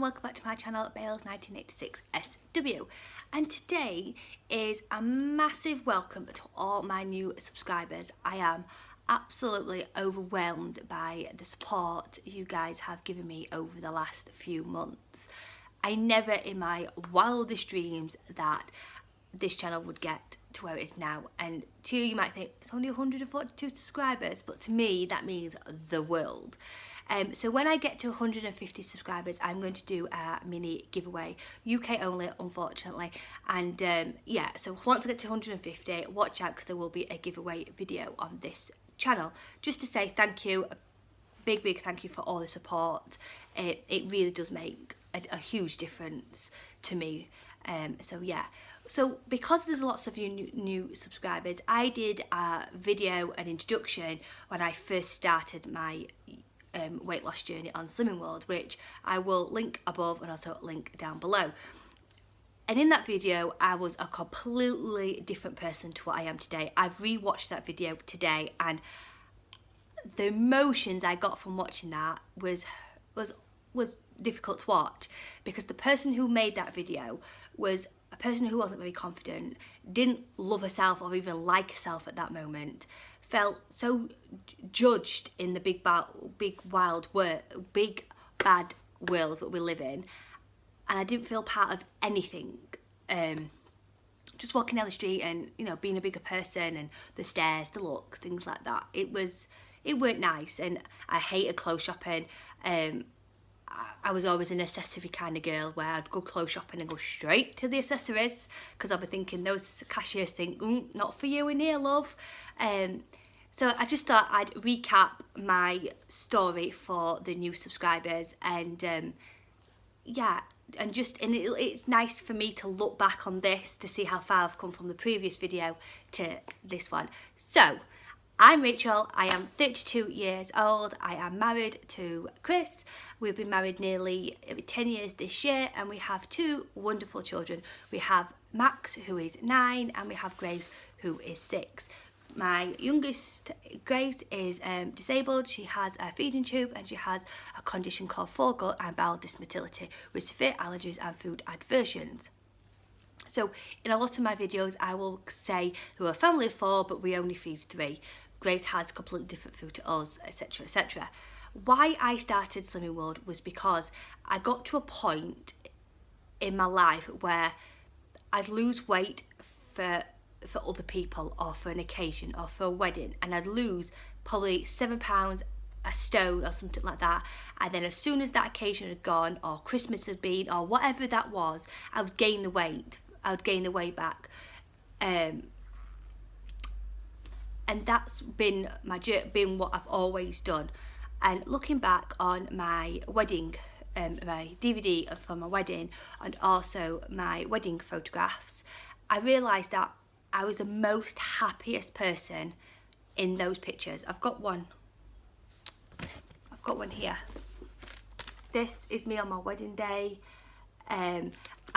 welcome back to my channel, Bales1986SW. And today is a massive welcome to all my new subscribers. I am absolutely overwhelmed by the support you guys have given me over the last few months. I never in my wildest dreams that this channel would get to where it is now, and to you, you might think it's only 142 subscribers, but to me that means the world. So when I get to 150 subscribers, I'm going to do a mini giveaway, UK only unfortunately, and yeah, so once I get to 150, watch out because there will be a giveaway video on this channel, just to say thank you, a big thank you for all the support. It really does make a huge difference to me. So yeah, so because there's lots of you new subscribers, I did a video, an introduction when I first started my weight loss journey on Slimming World, which I will link above and also link down below. And in that video I was a completely different person to what I am today. I've rewatched that video today, and the emotions I got from watching that was difficult to watch, because the person who made that video was a person who wasn't very confident, didn't love herself or even like herself at that moment, felt so judged in the big bad world that we live in, and I didn't feel part of anything. Just walking down the street and, you know, being a bigger person, and the stairs, the looks, things like that, it weren't nice. And I hated clothes shopping. I was always an accessory kind of girl, where I'd go clothes shopping and go straight to the accessories, because I'd be thinking those cashiers think, not for you in here, love. So I just thought I'd recap my story for the new subscribers, and yeah, and it's nice for me to look back on this to see how far I've come from the previous video to this one. So I'm Rachel, I am 32 years old, I am married to Chris. We've been married nearly 10 years this year, and we have two wonderful children. We have Max, who is 9, and we have Grace, who is 6. My youngest, Grace, is disabled. She has a feeding tube, and she has a condition called foregut and bowel dysmotility with severe allergies and food aversions. So in a lot of my videos I will say we're a family of 4, but we only feed 3. Grace has completely different food to us, etc, etc. Why I started Slimming World was because I got to a point in my life where I'd lose weight for other people, or for an occasion, or for a wedding, and I'd lose probably 7 pounds a stone or something like that, and then as soon as that occasion had gone, or Christmas had been, or whatever that was, I would gain the weight. I would gain the weight back, and that's been what I've always done. And looking back on my wedding, my DVD from my wedding, and also my wedding photographs, I realised that I was the most happiest person in those pictures. I've got one here. This is me on my wedding day. And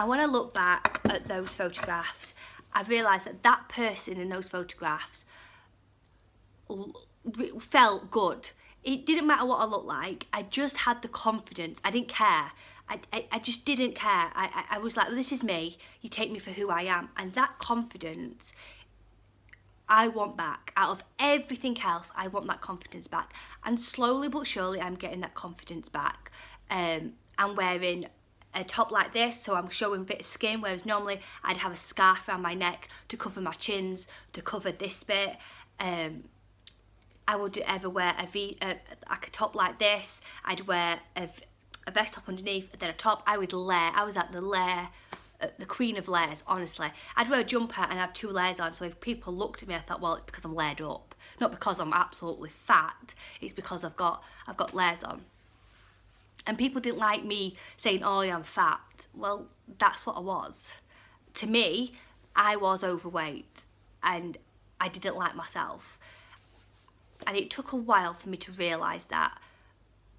when I look back at those photographs, I realised that that person in those photographs felt good. It didn't matter what I looked like. I just had the confidence. I didn't care. I just didn't care. I was like, this is me. You take me for who I am. And that confidence I want back. Out of everything else, I want that confidence back. And slowly but surely, I'm getting that confidence back. I'm wearing a top like this, so I'm showing a bit of skin, whereas normally I'd have a scarf around my neck to cover my chins, to cover this bit. I would ever wear like a top like this. I'd wear a vest top underneath, then a top. I would layer. I was at the queen of layers, honestly. I'd wear a jumper and have 2 layers on, so if people looked at me, I thought, well, it's because I'm layered up, not because I'm absolutely fat. It's because I've got layers on. And people didn't like me saying, oh, yeah, I'm fat. Well, that's what I was. To me, I was overweight, and I didn't like myself. And it took a while for me to realise that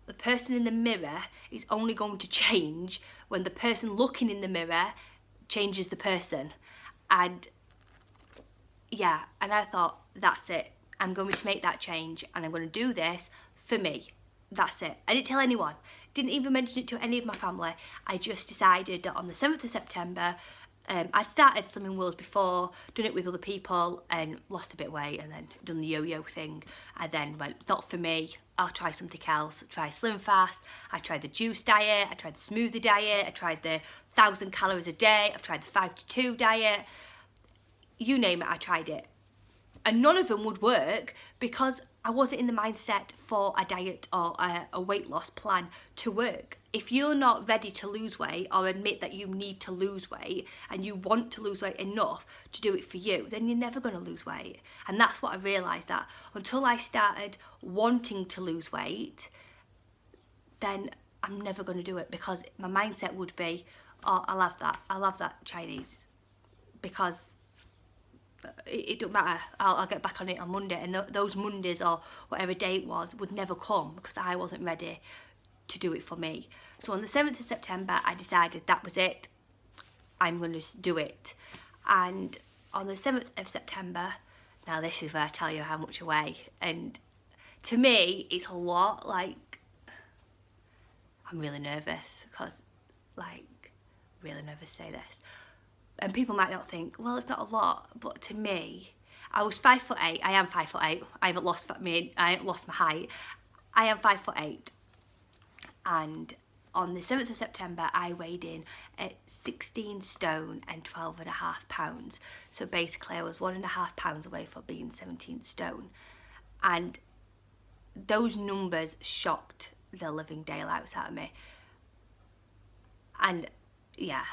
the person in the mirror is only going to change when the person looking in the mirror changes the person. And yeah, and I thought, that's it. I'm going to make that change, and I'm going to do this for me. That's it. I didn't tell anyone. Didn't even mention it to any of my family. I just decided that on the 7th of September, I'd started Slimming World before, done it with other people and lost a bit of weight, and then done the yo-yo thing. I then went, it's not for me, I'll try something else. Try Slim Fast, I tried the juice diet, I tried the smoothie diet, I tried the 1,000 calories a day, I've tried the 5 to 2 diet. You name it, I tried it. And none of them would work because I wasn't in the mindset for a diet or a weight loss plan to work. If you're not ready to lose weight or admit that you need to lose weight and you want to lose weight enough to do it for you, then you're never going to lose weight. And that's what I realised, that until I started wanting to lose weight, then I'm never going to do it, because my mindset would be, oh, I'll have that Chinese, because it don't matter, I'll get back on it on Monday, and those Mondays or whatever day it was would never come because I wasn't ready to do it for me. So on the 7th of September I decided that was it, I'm going to do it. And on the 7th of September, now this is where I tell you how much I weigh, and to me it's a lot. Like, I'm really nervous because, like, really nervous to say this. And people might not think, well, it's not a lot, but to me, I was 5'8". I am 5'8". I haven't lost my height. I am 5'8". And on the 7th of September, I weighed in at 16 stone and 12.5 pounds. So basically, I was 1.5 pounds away from being 17 stone. And those numbers shocked the living daylights out of me. And yeah,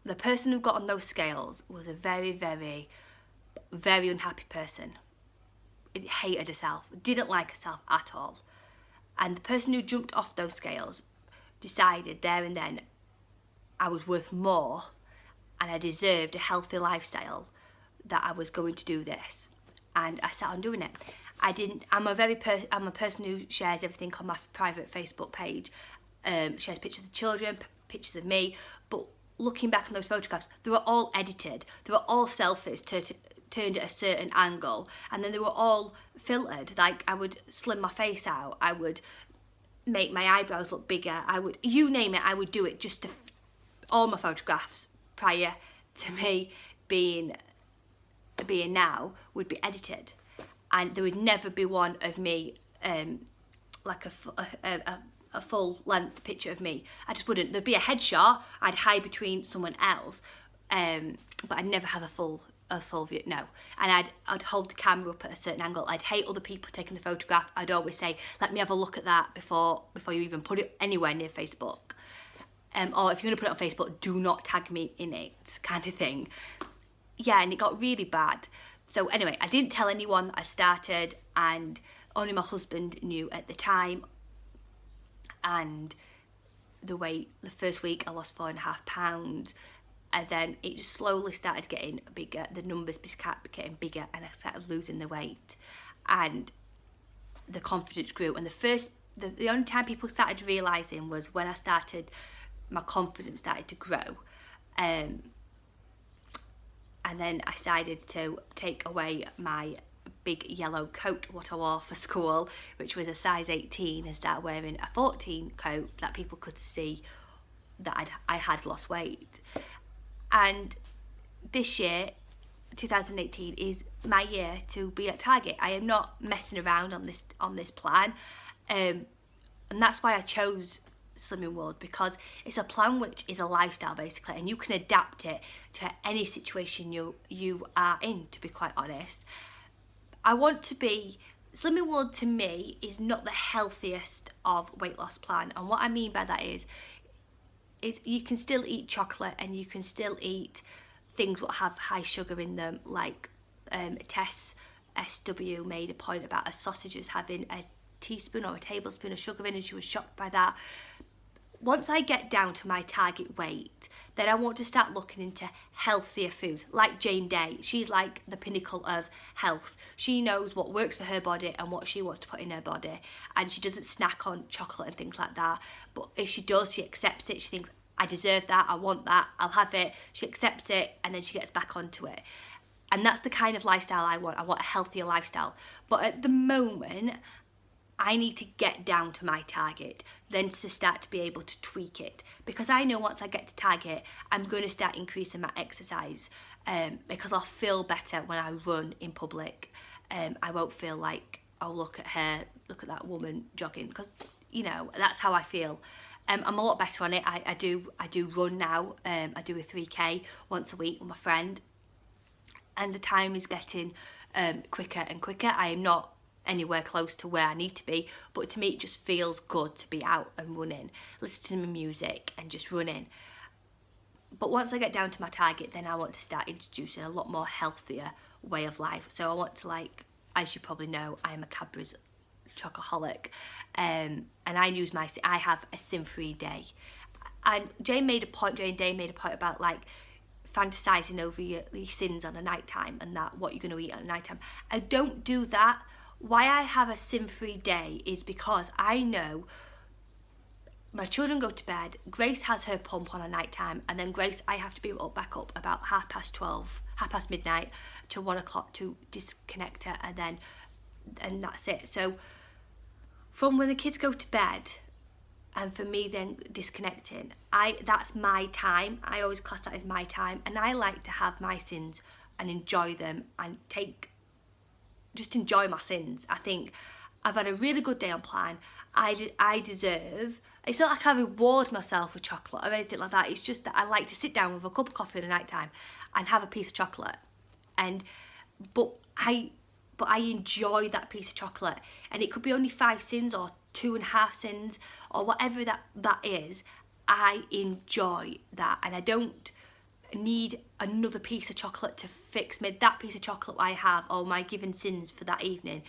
the person who got on those scales was a very, very, very unhappy person. It hated herself, didn't like herself at all. And the person who jumped off those scales decided there and then I was worth more and I deserved a healthy lifestyle, that I was going to do this. And I sat on doing it. I'm a person who shares everything on my private Facebook page, shares pictures of children, pictures of me, but looking back on those photographs, they were all edited. They were all selfies turned at a certain angle, and then they were all filtered. Like, I would slim my face out, I would make my eyebrows look bigger, you name it, I would do it just to all my photographs prior to me being now would be edited, and there would never be one of me like a full length picture of me. I just wouldn't. There'd be a headshot, I'd hide between someone else, but I'd never have a full view, no. And I'd hold the camera up at a certain angle. I'd hate other people taking the photograph. I'd always say, let me have a look at that before you even put it anywhere near Facebook. Or if you're going to put it on Facebook, do not tag me in it, kind of thing. Yeah, and it got really bad. So anyway, I didn't tell anyone that I started, and only my husband knew at the time. And the first week I lost 4.5 pounds, and then it just slowly started getting bigger. The numbers kept getting bigger, and I started losing the weight, and the confidence grew. And the only time people started realising was when my confidence started to grow. And then I decided to take away my big yellow coat, what I wore for school, which was a size 18, and start wearing a 14 coat that people could see that I had lost weight. And this year, 2018, is my year to be at target. I am not messing around on this plan, and that's why I chose Slimming World, because it's a plan which is a lifestyle basically, and you can adapt it to any situation you are in, to be quite honest. Slimming World to me is not the healthiest of weight loss plan, and what I mean by that is you can still eat chocolate and you can still eat things that have high sugar in them, like Tess SW made a point about her sausages having a teaspoon or a tablespoon of sugar in, and she was shocked by that. Once I get down to my target weight, then I want to start looking into healthier foods, like Jane Day. She's like the pinnacle of health. She knows what works for her body and what she wants to put in her body, and she doesn't snack on chocolate and things like that. But if she does, she accepts it. She thinks, I deserve that, I want that, I'll have it. She accepts it, and then she gets back onto it. And that's the kind of lifestyle I want. I want a healthier lifestyle. But at the moment, I need to get down to my target, then to start to be able to tweak it. Because I know once I get to target, I'm going to start increasing my exercise, because I'll feel better when I run in public. I won't feel like, oh, look at her, look at that woman jogging, because, you know, that's how I feel. I'm a lot better on it. I do run now. I do a 3K once a week with my friend, and the time is getting quicker and quicker. I am not anywhere close to where I need to be, but to me it just feels good to be out and running, listening to my music and just running. But once I get down to my target, then I want to start introducing a lot more healthier way of life. So I want to, like, as you probably know, I am a Cadbury's chocoholic, and I have a sin-free day. And Jane and Day made a point about, like, fantasizing over your sins on a night time and that what you're going to eat on a night time. I don't do that. Why I have a sin-free day is because I know my children go to bed, Grace has her pump on a night time, and then Grace, I have to be back up about 12:30, midnight to 1 o'clock to disconnect her, and that's it. So from when the kids go to bed, and for me then disconnecting, that's my time. I always class that as my time, and I like to have my sins and enjoy them and just enjoy my sins. I think I've had a really good day on plan. I deserve, it's not like I reward myself with chocolate or anything like that. It's just that I like to sit down with a cup of coffee at the night time and have a piece of chocolate. But I enjoy that piece of chocolate, and it could be only 5 sins or 2.5 sins or whatever that is. I enjoy that, and I don't need another piece of chocolate to fix me. That piece of chocolate I have, or my given sins for that evening,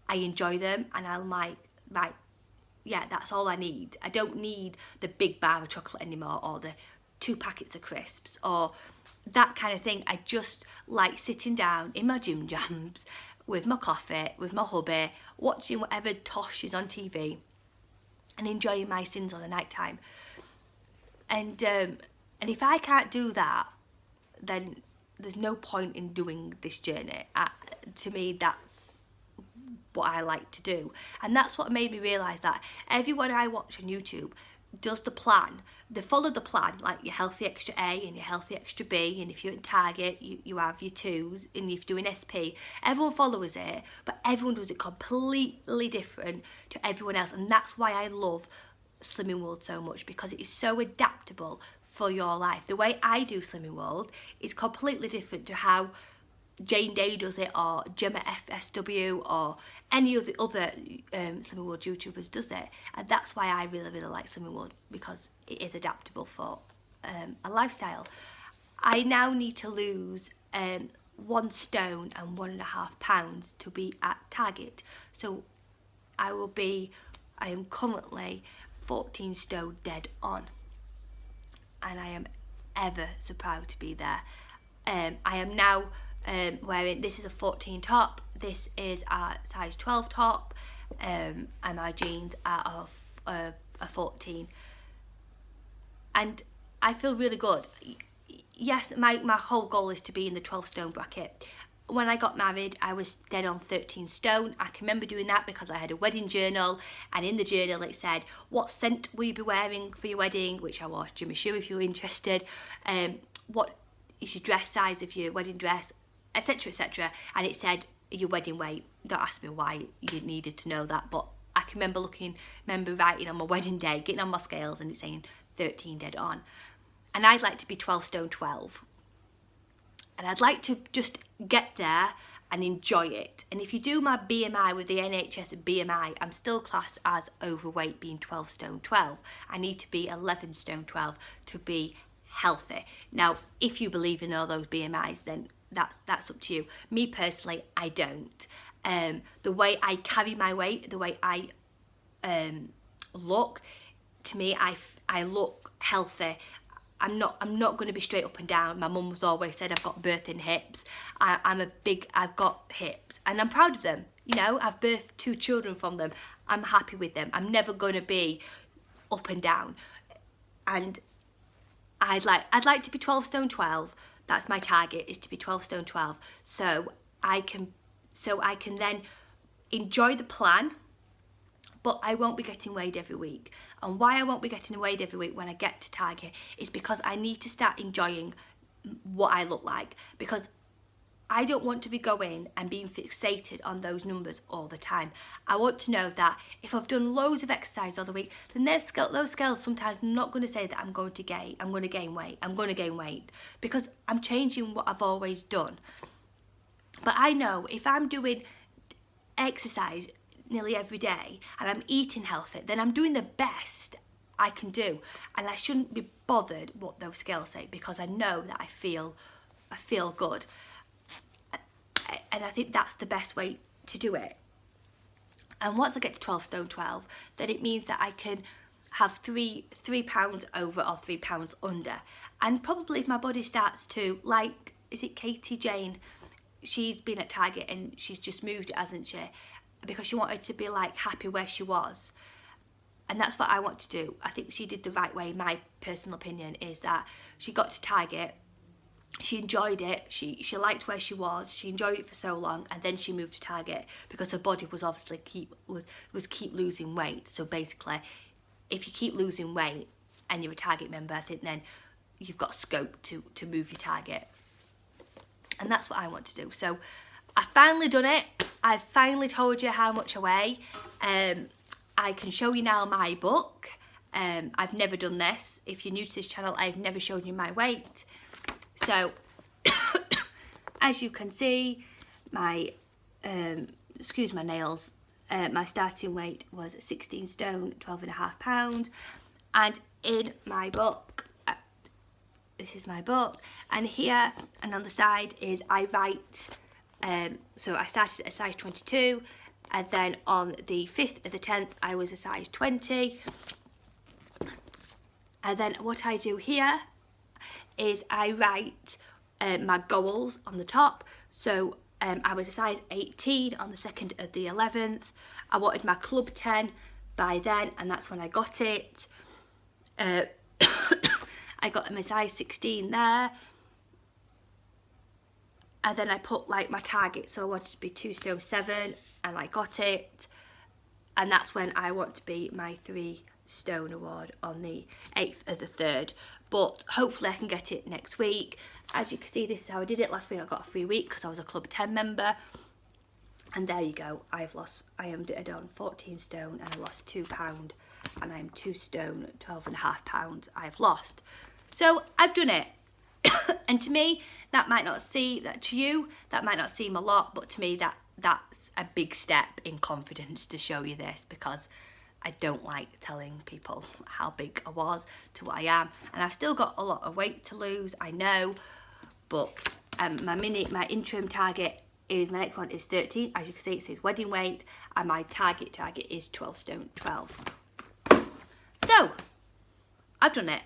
I enjoy them, and I'm like, right, yeah, that's all I need. I don't need the big bar of chocolate anymore, or the 2 packets of crisps, or that kind of thing. I just like sitting down in my gym jams with my coffee, with my hubby, watching whatever tosh is on TV and enjoying my sins on a night time. And if I can't do that, then there's no point in doing this journey. To me, that's what I like to do. And that's what made me realise that everyone I watch on YouTube does the plan. They follow the plan, like your healthy extra A and your healthy extra B, and if you're in Target, you have your 2s, and if you're doing SP, everyone follows it, but everyone does it completely different to everyone else. And that's why I love Slimming World so much, because it is so adaptable for your life. The way I do Slimming World is completely different to how Jane Day does it, or Gemma FSW, or any of the other Slimming World YouTubers does it. And that's why I really, really like Slimming World, because it is adaptable for a lifestyle. I now need to lose 1 stone and 1.5 pounds to be at target. So I am currently 14 stone dead on, and I am ever so proud to be there. I am now wearing, this is a 14 top, this is a size 12 top, and my jeans are of a 14, and I feel really good. Yes, my whole goal is to be in the 12 stone bracket. When I got married, I was dead on 13 stone. I can remember doing that because I had a wedding journal, and in the journal it said, what scent will you be wearing for your wedding, which I wore Jimmy Choo if you're interested, what is your dress size of your wedding dress, etc, etc, and it said your wedding weight. Don't ask me why you needed to know that, but I can remember writing on my wedding day, getting on my scales, and it's saying 13 dead on. And I'd like to be 12 stone 12. And I'd like to just get there and enjoy it. And if you do my BMI with the NHS BMI, I'm still classed as overweight, being 12 stone 12. I need to be 11 stone 12 to be healthy. Now, if you believe in all those BMIs, then that's up to you. Me personally, I don't. The way I carry my weight, the way I look, to me, I look healthy. I'm not going to be straight up and down. My mum has always said I've got birthing hips. I've got hips, and I'm proud of them. You know, I've birthed 2 children from them. I'm happy with them. I'm never going to be up and down. And I'd like to be 12 stone 12. That's my target, is to be 12 stone 12. So I can then enjoy the plan but I won't be getting weighed every week. And why I won't be getting weighed every week when I get to Target is because I need to start enjoying what I look like, because I don't want to be going and being fixated on those numbers all the time. I want to know that if I've done loads of exercise all the week, then those scales sometimes not going to say that I'm going to gain weight, because I'm changing what I've always done. But I know if I'm doing exercise nearly every day and I'm eating healthy, then I'm doing the best I can do, and I shouldn't be bothered what those scales say, because I know that I feel good. And I think that's the best way to do it. And once I get to 12 stone 12, then it means that I can have three pounds over or 3 pounds under. And probably if my body starts to, like, is it Katie Jane? She's been at Target and she's just moved, hasn't she? Because she wanted to be like happy where she was. And that's what I want to do. I think she did the right way. My personal opinion is that she got to Target, she enjoyed it, she liked where she was, she enjoyed it for so long, and then she moved to Target because her body was obviously keep losing weight. So basically, if you keep losing weight and you're a Target member, I think then you've got scope to move your Target. And that's what I want to do. So I've finally done it. I've finally told you how much I weigh. I can show you now my book. I've never done this. If you're new to this channel, I've never shown you my weight. So, as you can see, my, excuse my nails, my starting weight was 16 stone, 12.5 pounds. And in my book, this is my book, and here and on the side is I write, so I started at a size 22, and then on the 5th of the 10th, I was a size 20. And then what I do here is I write my goals on the top. So I was a size 18 on the 2nd of the 11th. I wanted my club 10 by then, and that's when I got it. I got my size 16 there. And then I put like my target, so I wanted to be 2 stone 7, and I got it. And that's when I want to be my 3 stone award on the 8th of the 3rd. But hopefully I can get it next week. As you can see, this is how I did it. Last week I got a free week because I was a Club 10 member. And there you go. I am on 14 stone and I lost £2, and I'm 2 stone 12.5 pounds I've lost. So I've done it. And to me, that might not seem, to you, that might not seem a lot, but to me that's a big step in confidence to show you this, because I don't like telling people how big I was to what I am. And I've still got a lot of weight to lose, I know, but my interim target is, my next one is 13. As you can see, it says wedding weight, and my target is 12 stone 12. So, I've done it.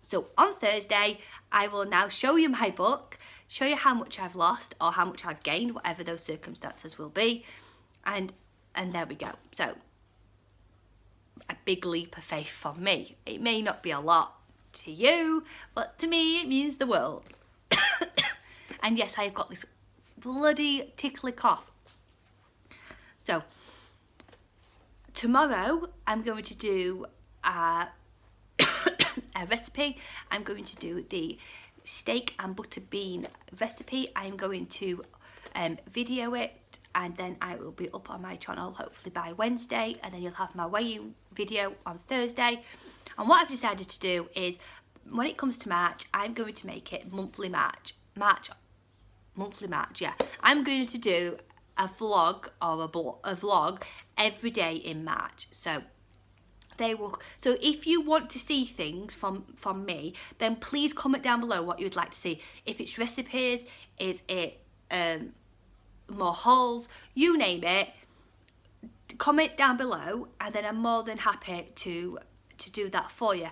So on Thursday, I will now show you my book, show you how much I've lost or how much I've gained, whatever those circumstances will be. And there we go. So a big leap of faith from me. It may not be a lot to you, but to me it means the world. And yes, I've got this bloody tickly cough. So tomorrow I'm going to do a recipe. I'm going to do the steak and butter bean recipe. I'm going to video it, and then I will be up on my channel hopefully by Wednesday, and then you'll have my weighing video on Thursday. And what I've decided to do is, when it comes to March, I'm going to make it monthly March, yeah. I'm going to do a vlog or a vlog every day in March. So if you want to see things from me, then please comment down below what you would like to see. If it's recipes, is it more hauls, you name it, comment down below, and then I'm more than happy to do that for you.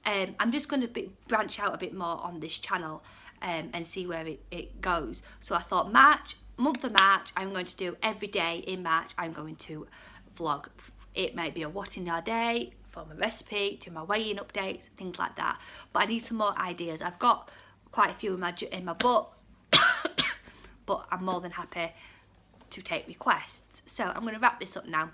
I'm just going to branch out a bit more on this channel and see where it goes. So I thought month of March, I'm going to do every day in March, I'm going to vlog. It might be a what in our day, from a recipe to my weighing updates, things like that. But I need some more ideas. I've got quite a few in my book, but I'm more than happy to take requests. So I'm going to wrap this up now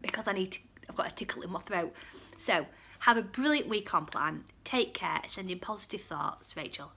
because I've got a tickle in my throat. So have a brilliant week on plan. Take care. Sending positive thoughts, Rachel.